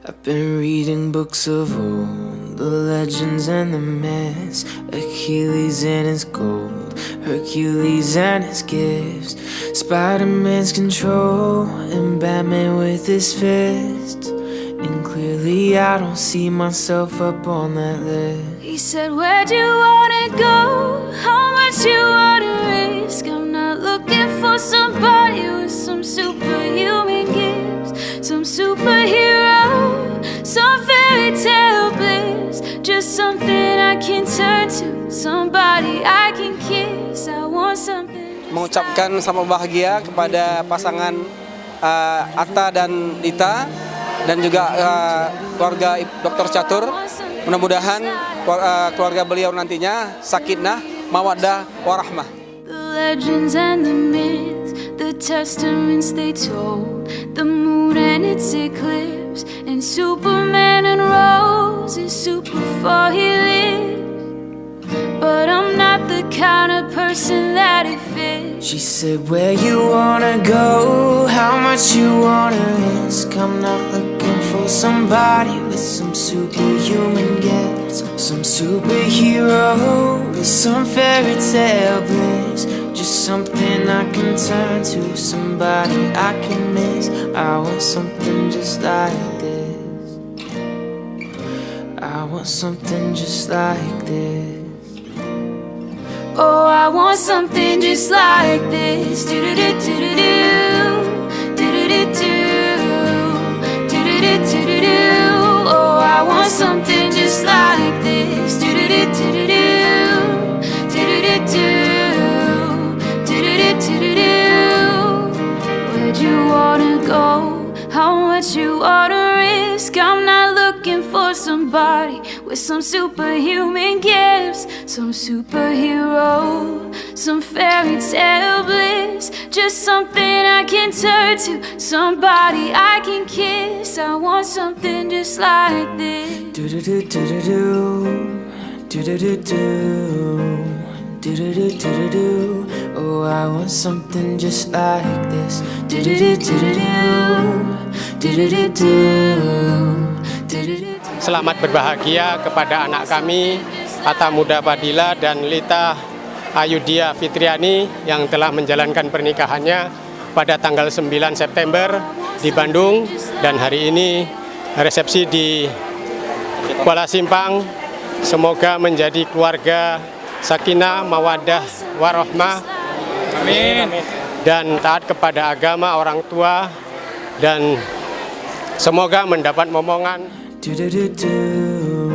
I've been reading books of old, the legends and the myths, Achilles and his gold, Hercules and his gifts, Spider-Man's control, and Batman with his fist. And clearly I don't see myself up on that list. He said, where'd you wanna go? How much you wanna risk? I'm not looking for somebody with some superhuman gifts, some superhero, some fairy tale bliss. Just something I can turn to, somebody I can kiss. I want something. Mengucapkan selamat bahagia kepada pasangan Atta dan Dita, dan juga keluarga Dr. Catur. Mudah-mudahan keluarga beliau nantinya sakinah, mawaddah, warahmah. The legends and the myths, the testaments they told, the moon and its eclipse, and Superman unrolls his super before he lives. But I'm not the kind of person that it fits. She said, where you wanna go? How much you wanna risk? I'm not looking for somebody with some superhuman gifts, some superhero with some fairy tale bliss. Just something I can turn to, somebody I can miss. I want something just like this. I want something just like this. Oh, I want something just like this. Do-do-do-do-do-do, do-do-do-do, do-do-do-do-do. Oh, I want something just like this. Do-do-do-do-do, do-do-do-do, do-do-do-do-do. Where'd you wanna go? How much you wanna risk? I'm not looking for somebody with some superhuman gifts, some superhero, some fairy tale bliss. Just something I can turn to, somebody I can kiss. I want something just like this. Do-do-do-do-do-do, do-do-do-do, do-do-do-do-do. Oh, I want something just like this. Do-do-do-do-do, do-do-do-do, do-do-do. Selamat berbahagia kepada anak kami, Atta Muda Fadila dan Lita Ayudia Fitriani yang telah menjalankan pernikahannya pada tanggal 9 September di Bandung, dan hari ini resepsi di Kuala Simpang. Semoga menjadi keluarga sakinah, mawaddah, warahmah, amin, dan taat kepada agama orang tua, dan semoga mendapat momongan. Do-do-do-do,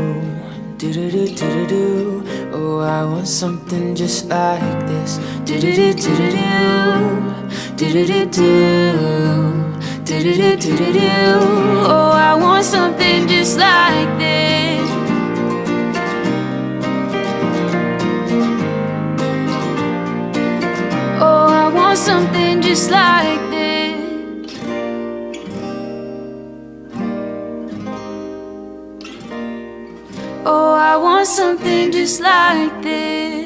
do-do-do-do-do. Oh, I want something just like this. Do-do-do-do-do, do-do-do-do, do-do-do-do-do. Oh, I want something just like this. Oh, I want something just like this. Oh, I want something just like this.